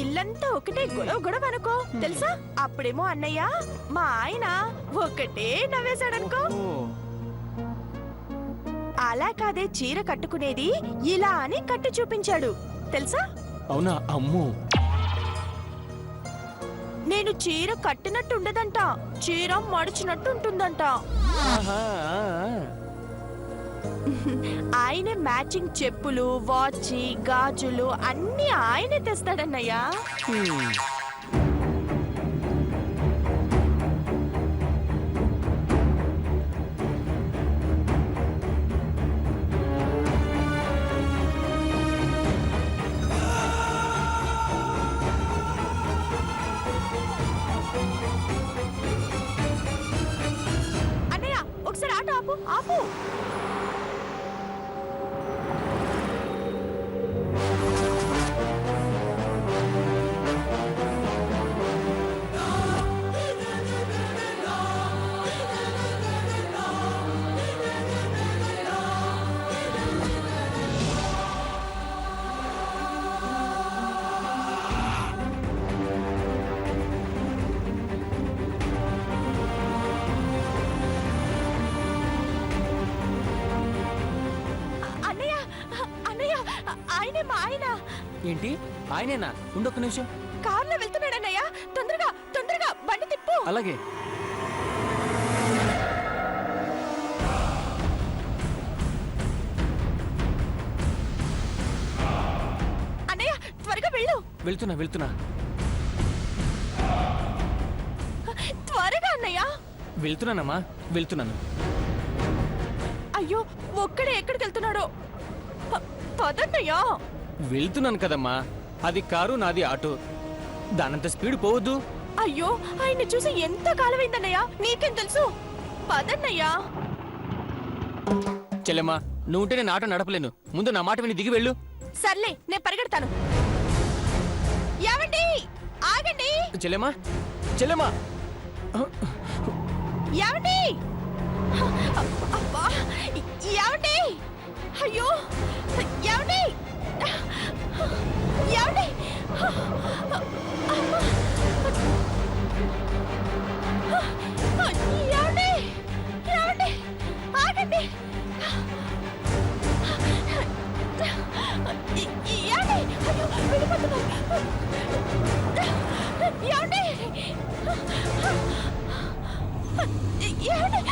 ఇల్లంతా ఒకటే గొడవ గొడవ అనుకో తెలుసా. అప్పుడేమో అన్నయ్య మా ఆయన ఒకటే నవ్వేశాడనుకో. అలా కాదే చీర కట్టుకునేది ఇలా అని కట్టు చూపించాడు తెలుసా. అవునా? అమ్మో, నేను చీర కట్టినట్టు ఉండదంట, చీర మడిచినట్టు ఉంటుందంట. ఆయనే మ్యాచింగ్ చెప్పులు, వాచ్, గాజులు అన్ని ఆయనే తెస్తాడన్నయ్యా. అన్నయ్య ఒకసారి ఆట ఆపు ఆపు. ఆయనే మా ఆయన. ఏంటి ఆయనేనా? ఉండొక్క నిమిషం. కార్లో వెళ్తున్నాడన్నయ్య. తొందరగా తొందరగా బండి తిప్పు. అలాగే. అన్నయ్య త్వరగా వెళ్ళు. వెళ్తున్నా వెళ్తున్నా. త్వరగా అన్నయ్య. వెళ్తున్నానమ్మా వెళ్తున్నాను. అయ్యో ఒక్కడే ఎక్కడికి వెళ్తున్నాడో. పదన్నయ్యా. వెళ్తున్నాను కదమ్మా. అది కారు, నాది ఆటో. దానంత స్పీడ్ పోవద్దు. అయ్యో ఆయన్ని చూసి ఎంత కాలమైందన్నయ్యా. నీకేం తెలుసు. పదన్నయ్యా. చెల్లెమ్మా, నువ్వు ఉంటే నేను ఆటో నడపలేను. ముందు నా మాట విని దిగి వెళ్ళు. సర్లే నేను పరిగెడతాను. ఏమండి ఆగండి. చెల్లెమ్మా చెల్లెమ్మా. ఏమండి అబ్బా ఏమండి. అయ్యో ఏమండి ఏమండి. ఏమండి ఏమండి ఆగండి. ఏమండి అయ్యో వెళ్ళిపోతున్నారు. ఏమండి ఏమండి.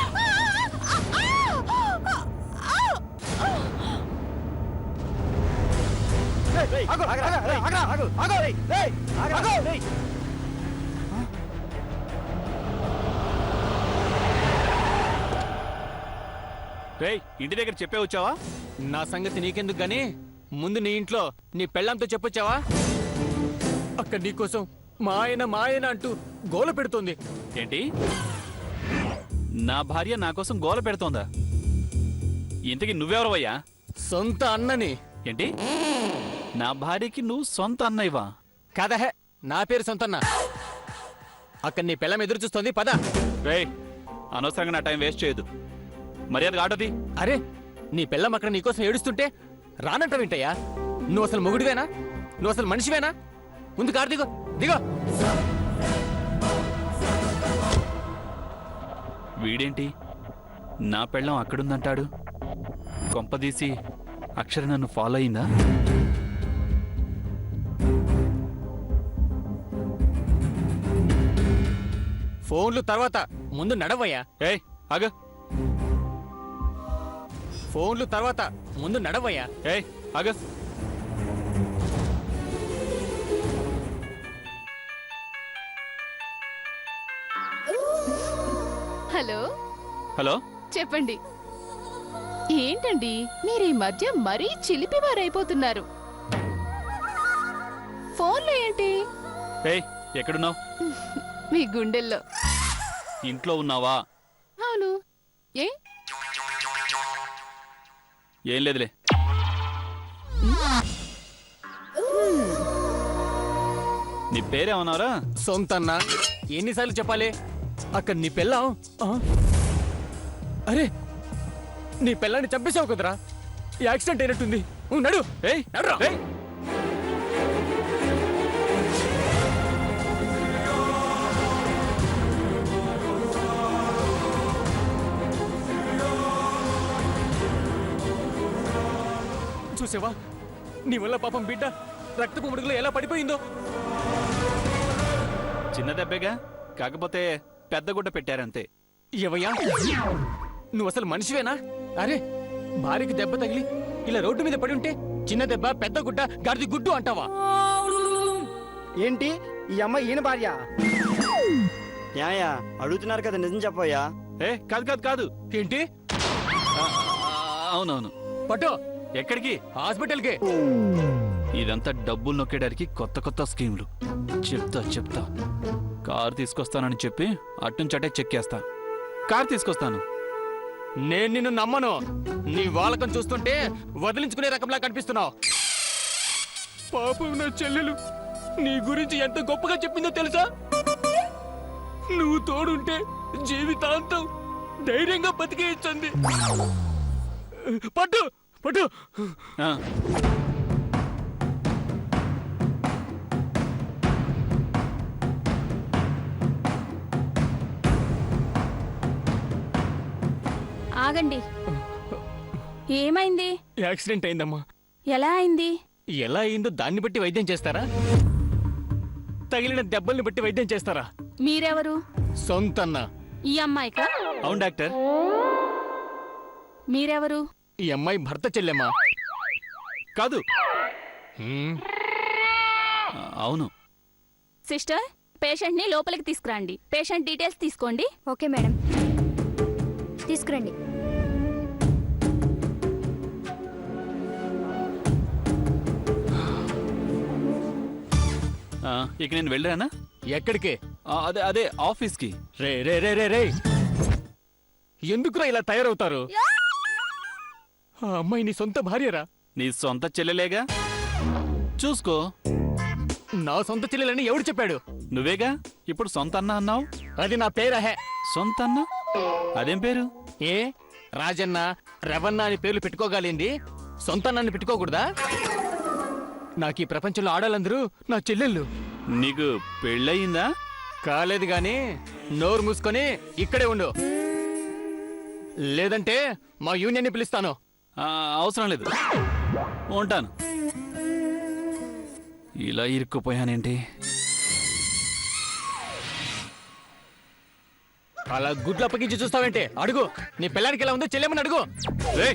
ఇంటి దగ్గర చెప్పే వచ్చావా? నా సంగతి నీకెందుకు గానీ ముందు నీ ఇంట్లో నీ పెళ్ళంతో చెప్పొచ్చావా? అక్కడ నీకోసం మా ఆయన అంటూ గోల పెడుతోంది. ఏంటి? నా భార్య నా కోసం గోల పెడుతోందా? ఇంతకి నువ్వెవరవయ్యా? సొంత అన్నని. ఏంటి? నా భార్యకి నువ్వు సొంత అన్నయ్యవా? కాదహే, నా పేరు సొంతన్న. అక్కడ నీ పెళ్ళం ఎదురు చూస్తోంది, పద. రేయ్, అనవసరంగా నా టైం వేస్ట్ చేయదు. మర్యాదగా ఆటోది. అరే, నీ పెళ్ళం అక్కడ నీకోసం ఏడుస్తుంటే రానంట వింటయ్యా? నువ్వు అసలు మొగుడివేనా? నువ్వు అసలు మనిషివేనా? ముందు కారు దిగో దిగో. వీడేంటి నా పెళ్ళం అక్కడుందంటాడు? కొంపదీసి అక్షర నన్ను ఫాలో అయిందా? ఫోన్లు తర్వాత, ముందు నడవయ్యా. ఏయ్ ఆగు. ఫోన్లు తర్వాత, ముందు నడవయ్యా. ఏయ్ ఆగు. హలో హలో, చెప్పండి. ఏంటండి మీరు ఈ మధ్య మరీ చిలిపివారైపోతున్నారు. ఫోన్లో ఏంటి? ఏయ్ ఎక్కడున్నావు? మీ గుండెల్లో. ఇంట్లో ఉన్నావా? అవును. ఏ? ఏం లేదులే. నీ పేరేమన్నారా? సొంతన్న. ఎన్నిసార్లు చెప్పాలి? అక్కడ నీ పెళ్ళాం. అరే, నీ పిల్లాన్ని చంపేశావు కదరా యాక్సిడెంట్ అయినట్టుంది నడు ఏయ్ నడురా. ఏయ్ చూసావా నీ వల్ల పాపం బిడ్డ రక్తపు ముడుగులో ఎలా పడిపోయిందో. చిన్న దెబ్బేగా, కాకపోతే పెద్ద గుడ్డ పెట్టారంతే. ఏవయ్యా నువ్వు అసలు మనిషివేనా? అరే భార్యకి దెబ్బ తగిలి ఇలా రోడ్డు మీద పడి ఉంటే చిన్న దెబ్బ పెద్ద గుడ్డ గాడిది గుడ్డు అంటావా? ఏంటి ఈ అమ్మాయి ఈయన భార్య? ఏమయ్యా అడుగుతున్నారు కదా, నిజం చెప్పయ్యా. ఏ కాదు కాదు కాదు. ఏంటి అవునవును. పట్టు ఎక్కడికి? హాస్పిటల్కి. ఇదంతా డబ్బులు నొక్కేయడానికి కొత్త కొత్త స్కీములు. చెప్తా కారు తీసుకొస్తానని చెప్పి అట్నుంచటే చెక్కేస్తా. కారు తీసుకొస్తాను. నేను నిన్ను నమ్మను. నీ వాలకం చూస్తుంటే వదిలించుకునే రకంలా కనిపిస్తున్నావు. పాపం నా చెల్లెలు నీ గురించి ఎంత గొప్పగా చెప్పిందో తెలుసా? నువ్వు తోడుంటే జీవితాంతం ధైర్యంగా బతికేయచ్చంది. పట్టు పట్టు. ఆ, ఆగండి. ఏమైంది? యాక్సిడెంట్ అయిందమ్మా. ఎలా అయింది? ఎలా అయిందో దాన్ని బట్టి వైద్యం చేస్తారా? తగిలిన దెబ్బల్ని బట్టి వైద్యం చేస్తారా? మీరెవరు? సొంతన్న. ఈ అమ్మాయికా? అవును డాక్టర్. మీరెవరు? ఈ అమ్మాయి భర్త చెల్లెమ్మా. కాదు. హ్మ్. అవును. సిస్టర్, పేషెంట్ ని లోపలికి తీసుకురండి. పేషెంట్ డీటెయిల్స్ తీసుకోండి. ఓకే మేడం, తీసుకురండి. ఇక నేను వెళ్ళానా? ఎక్కడికి? అదే అదే ఆఫీస్కి. రే రే రే రే రే ఎందుకురా ఇలా తయారవుతారు? ఆ అమ్మాయి నీ సొంత భార్యరా? నీ సొంత చెల్లెలేగా, చూసుకో. నా సొంత చెల్లెలని ఎవడు చెప్పాడు? నువ్వేగా ఇప్పుడు సొంత అన్న అన్నావు. అది నా పేరహే. సొంత అన్న? అదేం పేరు? ఏ రాజన్న రవణ అని పేర్లు పెట్టుకోగలింది, సొంతన్నాన్ని పెట్టుకోకూడదా? నాకు ఈ ప్రపంచంలో ఆడాలందరూ నా చెల్లెళ్ళు. నీకు పెళ్ళయిందా? కాలేదు గాని నోరు మూసుకొని ఇక్కడే ఉండు, లేదంటే మా యూనియన్ని పిలుస్తాను. అవసరం లేదు, ఉంటాను. ఇలా ఇరుక్కుపోయానేంటి? అలా గుడ్లు అప్పగించి చూస్తావేంటి? అడుగు, నీ పిల్లానికి ఎలా ఉందో చెల్లెమని అడుగు. రే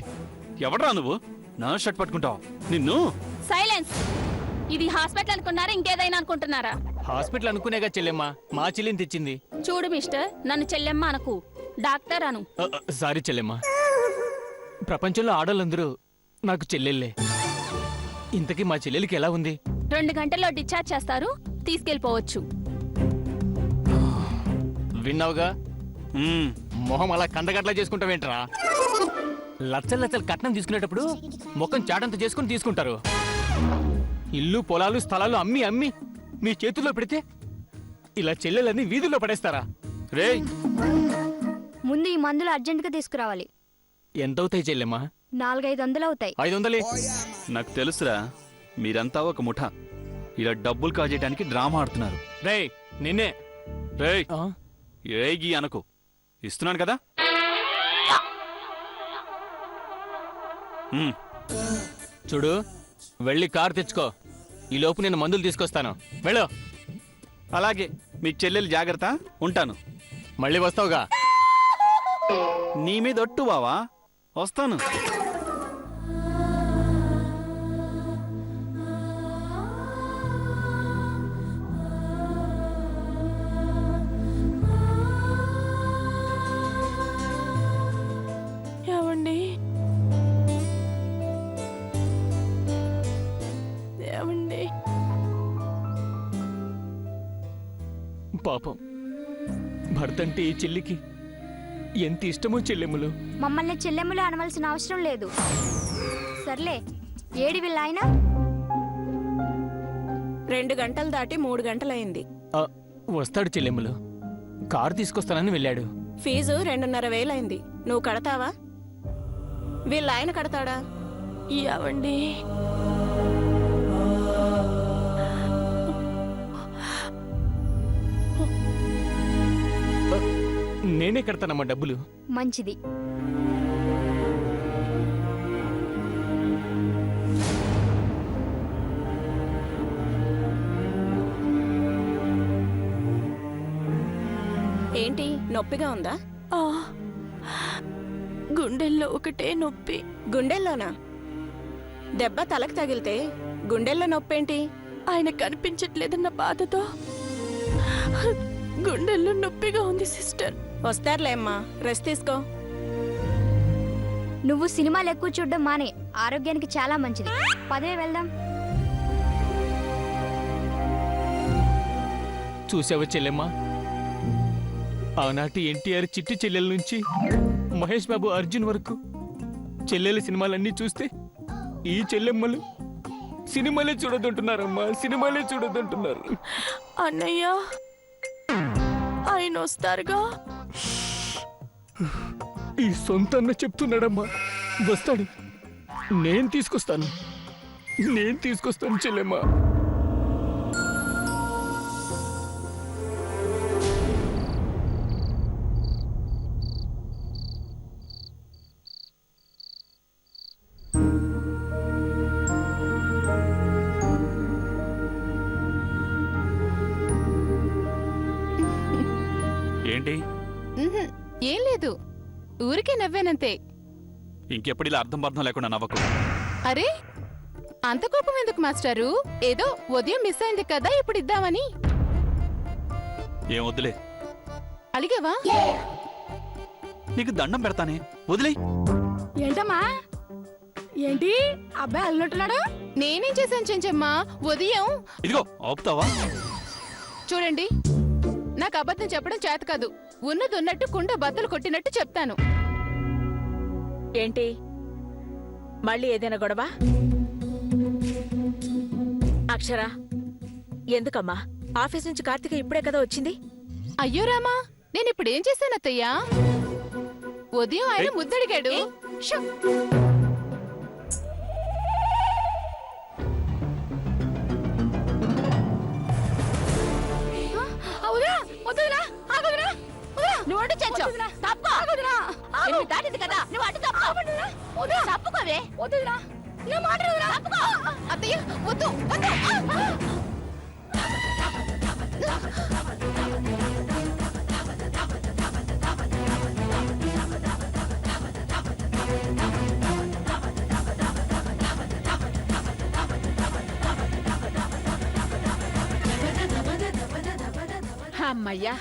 ఎవడ్రా నువ్వు? నా షర్ట్ పట్టుకుంటావు నిన్ను? సైలెన్స్. ఇది హాస్పిటల్ అనుకున్నారా, ఇంకేదైనా అనుకుంటున్నారా? హాస్పిటల్ అనుకునేగా చెల్లెమ్మ మా చెల్లిని తెచ్చింది. చూడు మిస్టర్, నన్ను చెల్లెమ్మ అనకు, డాక్టర్ అను. సారీ చెల్లెమ్మ, ప్రపంచంలో ఆడోళ్ళందరూ నాకు చెల్లెళ్ళే. ఇంతకీ మా చెల్లెలికి ఎలా ఉంది? 2 గంటల్లో డిశ్చార్జ్ చేస్తారు, తీసుకెళ్లిపోవచ్చు. విన్నావుగా, మ్మ్. మొహం అలా కందగట్లా చేసుకుంటావేంట్రా? లచ్చలు లచ్చలు కట్నం తీసుకునేటప్పుడు ముఖం చాటంత చేసుకుని తీసుకుంటారు. ఇల్లు పొలాలు స్థలాలు అమ్మి అమ్మి మీ చేతుల్లో పెడితే ఇలా చెల్లెలని వీధుల్లో పడేస్తారా? రేయ్ ముందు ఈ మందులు అర్జెంటుగా తీసుకురావాలి. ఎంతవుతాయి చెల్లెమ్మా? 400-500 అవుతాయి. 500. నాకు తెలుసురా, మీరంతా ఒక ముఠా. ఇలా డబ్బులు కాజేయడానికి డ్రామా ఆడుతున్నారు. రేయ్ నిన్నే. రేయ్ ఆ? ఏగి అనకు, ఇస్తున్నాను కదా. మ్మ్. చూడు, వెళ్ళి కారు తెచ్చుకో. ఈ లోపు నేను మందులు తీసుకొస్తాను. వెళ్ళు. అలాగే, మీ చెల్లెలు జాగ్రత్త. ఉంటాను. మళ్ళీ వస్తావుగా? నీ మీద ఒట్టు బావా, వస్తాను. ఏమండి ఏమండి? పాపం భర్త అంటే ఈ చెల్లికి ఎంత ఇష్టమో చెల్లెమ్మలు. మమ్మల్ని చెల్లెమ్మలు అనవలసిన అవసరం లేదు. సర్లే, ఏడి వీళ్ళాయన? 2 గంటలు దాటి 3 గంటలైంది. వస్తాడు చెల్లెమ్మలు. కారు తీసుకొస్తానని వెళ్ళాడు. ఫీజు 2,500 అయింది. నువ్వు కడతావా? వీళ్ళ ఆయన కడతాడా? ఏవండి, నేనే కడతానమ్మా డబ్బులు. మంచిది. ఏంటి నొప్పిగా ఉందా? గుండెల్లో ఒకటే నొప్పి. గుండెల్లోనా? దెబ్బ తలకు తగిలితే గుండెల్లో నొప్పేంటి? ఆయన కనిపించట్లేదన్న బాధతో గుండెల్లో నొప్పిగా ఉంది సిస్టర్. వస్తారులే అమ్మా, రెస్ట్ తీసుకో. నువ్వు సినిమాలు ఎక్కువ చూడడం మానే, ఆరోగ్యానికి చాలా మంచిది. పదవే వెళ్దాం. చూసావా చెల్లెమ్మా, ఆనాటి ఎన్టీఆర్ చిట్టి చెల్లెల నుంచి మహేష్ బాబు అర్జున్ వరకు చెల్లెల సినిమాలన్నీ చూస్తే ఈ చెల్లెమ్మలు సినిమాలే చూడొద్దంటున్నారమ్మా, సినిమాలే చూడొద్దంటున్నారు. అన్నయ్య, ఆయన వస్తారుగా. ఈ సొంత అన్న చెప్తున్నాడమ్మా, వస్తాడు. నేను తీసుకొస్తాను చెల్లెమ్మా. ఏంటి? ఉహుం, ఏం లేదు, ఊరికే నవ్వానంతే. ఇంకెప్పుడు ఇలా అర్థం పర్థం లేకుండా నవ్వకు. అరే, అంత కోపం ఎందుకు మాస్టారు? ఏదో ఉదయం మిస్ అయింది కదా, ఇప్పుడు ఇద్దామని. ఏం వద్దులే. అలిగావా? నీకు దండం పెడతానే, వదిలే. ఏంటమ్మా, ఏంటి అబ్బాయి అల్లుంటున్నాడు? నేనేం చేశాను చెంచమ్మా? ఉదయం ఇదిగో ఆపుతావా? చూడండి, నాకు అబద్ధం చెప్పడం చేత కాదు. ఉన్నది ఉన్నట్టు కుండ బద్దలు కొట్టినట్టు చెప్తాను. ఏంటి మళ్ళీ ఏదైనా గొడవ? అక్షర, ఎందుకమ్మా? ఆఫీస్ నుంచి కార్తీక ఇప్పుడే కదా వచ్చింది. అయ్యో రామా, నేను ఇప్పుడు ఏం చేశాను అత్తయ్యా? ఉదయం ఆయన ముద్దడిగాడు. షో! నువ్వు అటు చెంచు. తప్పుకో. ఎనిమిది దాటింది కదా, నువ్వు అటు తప్పుకో. తప్పుకోవే. తప్పుకో. అత్తయ్య వద్దు, వద్దు. అమ్మయ్యా,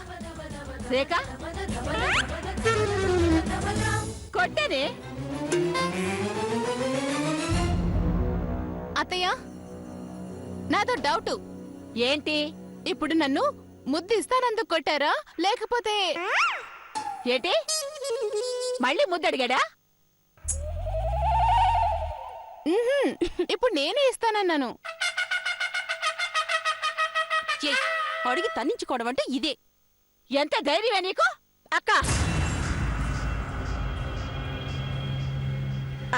రేఖ కొట్టనే. అత్తయ్య, నాతో డౌట్. ఏంటి? ఇప్పుడు నన్ను ముద్దు ఇస్తానందుకు కొట్టారా, లేకపోతే ఏంటి మళ్ళీ ముద్దడిగాడా? ఉహుం, ఇప్పుడు నేనే ఇస్తానన్నాను. అడిగి తన్నించుకోవడం అంటే ఇదే. ఎంత ధైర్యమే నీకు? అక్క,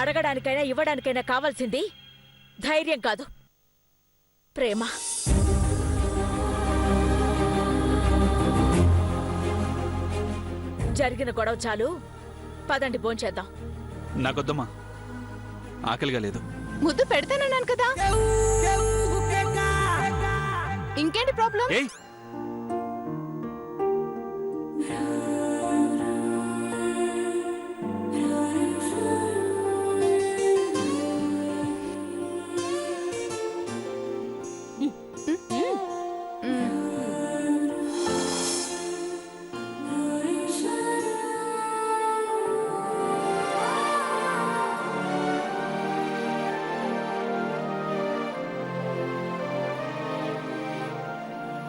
అడగడానికైనా ఇవ్వడానికైనా కావాల్సింది ధైర్యం కాదు, ప్రేమ. జరిగిన గొడవ చాలు, పదండి భోంచేద్దాం. నాకొద్దమ్మా, ఆకలిగా లేదు. ముద్దు పెడతానన్నాను కదా, ఇంకేంటి ప్రాబ్లం? ఏయ్,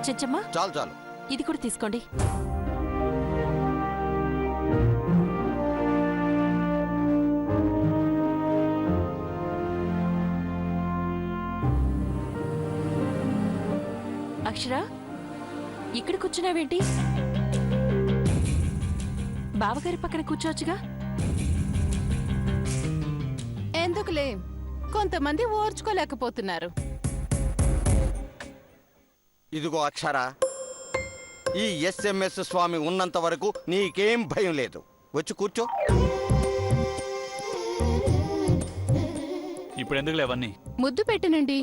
చెంచమ్మా, చాలు చాలు. ఇది కూడా తీసుకోండి. అక్షర, ఇక్కడ కూర్చున్నావేంటి? బావగారి పక్కన కూర్చోవచ్చుగా. అంతేలే, కొంతమంది ఓర్చుకోలేకపోతున్నారు. ఇదిగో అక్షర, ఈ ఎస్ఎంఎస్ స్వామి ఉన్నంత వరకు నీకేం భయం లేదు. వచ్చి కూర్చో. ఇప్పుడు ఎందుకులే అవన్నీ? ముద్దు పెట్టనండి.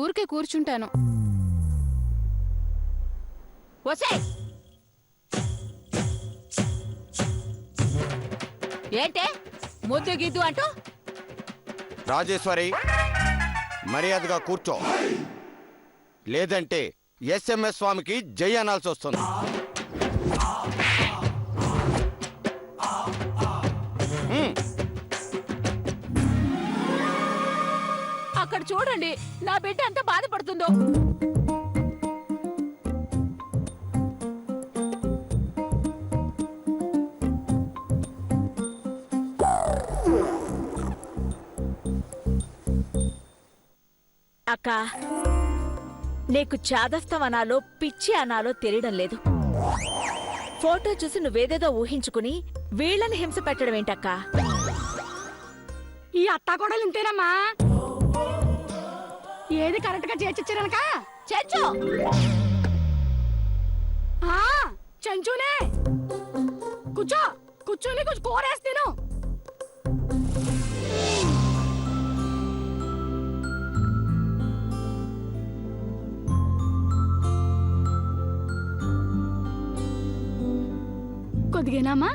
ఊరికే కూర్చుంటాను. వసే ఏంటే ముద్దు గిద్దు అంటూ? రాజేశ్వరి, మర్యాదగా కూర్చో, లేదంటే ఎస్ఎంఎస్ స్వామికి జై అనాల్సి వస్తుంది. అక్కడ చూడండి, నా బిడ్డ ఎంత బాధపడుతుందో. అక్క, నీకు చాదస్తం అనాలో పిచ్చి అనాలో తెలియడం లేదు. ఫోటో చూసి నువ్వేదేదో ఊహించుకుని వీళ్ళని హింస పెట్టడం ఏంటక్క? ఈ అత్తా కూడా ఇంతేనమ్మా. ఏది కరెక్ట్ గా చేర్చిచ్చారనక చెంచు చెంచునే కూర్చో, కూర్చొని కొంచెం కూరేసి తిను. కొద్దిగేనామా?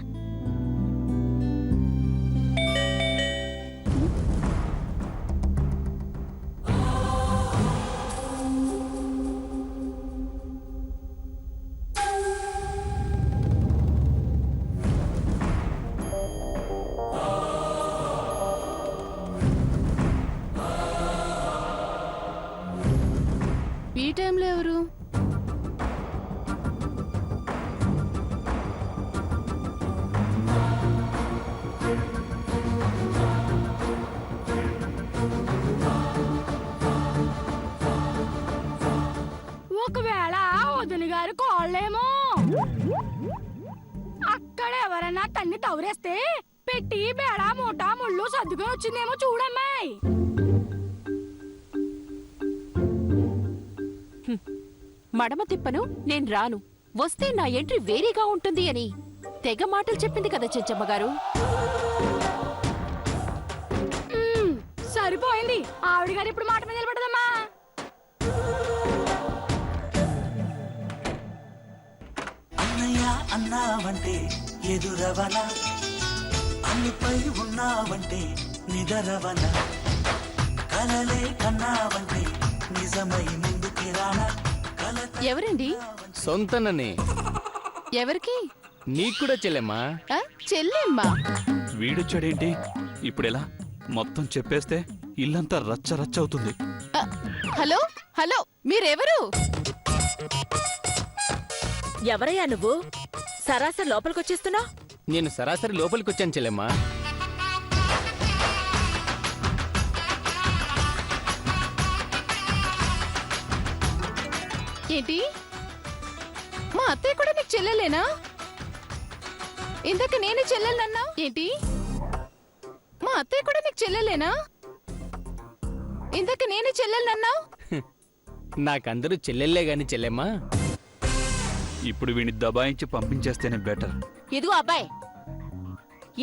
ఈ టైంలో ఎవరు? ఒకవేళ వదిన గారు కోళ్ళేమో. అక్కడ ఎవరన్నా తన్ని తవరేస్తే పెట్టి బేడ మూట ముళ్ళు సర్దుకొని వచ్చిందేమో చూడమ్మాయి. మడమ తిప్పను, నేను రాను. వస్తే నా ఎంట్రీ వేరేగా ఉంటుంది అని తెగ మాటలు చెప్పింది కదా చెంచమ్మ గారు. సరిపోయింది, ఆవిడ గారు ఇప్పుడు మాట మీద నిలబడదమ్మా. అన్నయ్య అన్నావంటే ఎదురవన, అన్నిపై ఉన్నావంటే నిదరవన, కలలే కన్నావంటే నిజమై ముందుకి రానా. ఎవరండి? సొంతనని. ఎవరికి? నీకు కూడా చెల్లెమ్మా. చెల్లెమ్మా? వీడొచ్చాడేంటి ఇప్పుడెలా? మొత్తం చెప్పేస్తే ఇల్లంతా రచ్చ రచ్చ అవుతుంది. హలో హలో, మీరెవరు? ఎవరయ్యా నువ్వు? సరాసరి లోపలికొచ్చేస్తున్నావు. నేను సరాసరి లోపలికి వచ్చాను చెల్లెమ్మా. ఏంటి, మా అత్తయ్య కూడా నీకు చెల్లెలేనా? ఇందాక నేనే చెల్లెలన్నా ఏంటి? మా అత్తయ్య కూడా నీకు చెల్లెలేనా? ఇందాక నేనే చెల్లెలన్నా? నాకందరూ చెల్లెళ్ళే గాని చెల్లెమ్మా. ఇప్పుడు వీడిని దబాయించి పంపించేస్తేనే బెటర్. ఇదిగో అబ్బాయి,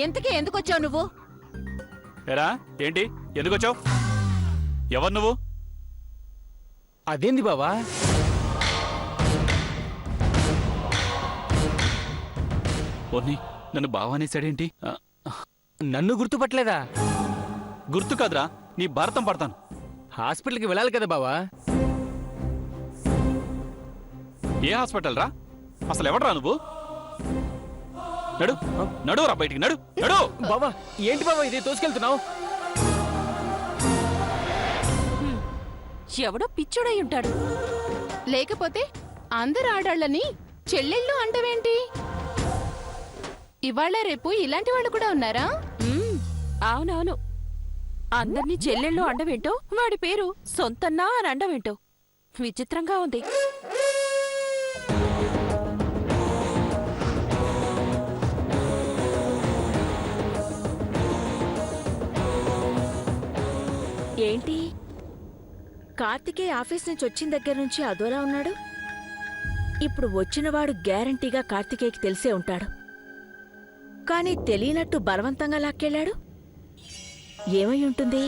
ఎంతకీ ఎందుకు వచ్చావు నువ్వు? ఎరా ఏంటి, ఎందుకొచ్చావు? ఎవరు నువ్వు? అదేంది బావా? ఓర్ని, నన్ను బావానేశాడేంటి? నన్ను గుర్తుపట్టలేదా? గుర్తు కాదురా, నీ భారతం పడతాను. హాస్పిటల్కి వెళ్ళాలి కదా బావా. ఏ హాస్పిటల్ రా? అసలు ఎవడరా నువ్వు? నడు నడురా బయటికి, నడు నడు. బావా ఏంటి బావా ఇది తోసుకెళ్తున్నావు? ఎవడో పిచ్చుడై ఉంటాడు. లేకపోతే అందరు ఆడాళ్ళని చెల్లెళ్ళు అంటవేంటి? ఇవాళ రేపు ఇలాంటి వాళ్ళు కూడా ఉన్నారా? అవునవును, అందర్నీ చెల్లెళ్ళు అండవేంటో, వాడి పేరు సొంతన్నా అని అండవేంటో విచిత్రంగా ఉంది. ఏంటి కార్తికేయ ఆఫీస్ నుంచి వచ్చిన దగ్గర నుంచి అదోలా ఉన్నాడు. ఇప్పుడు వచ్చినవాడు గ్యారంటీగా కార్తికేయకి తెలిసే ఉంటాడు. కానీ తెలియనట్టు బలవంతంగా లాక్కెళ్ళాడు. ఏమై ఉంటుంది?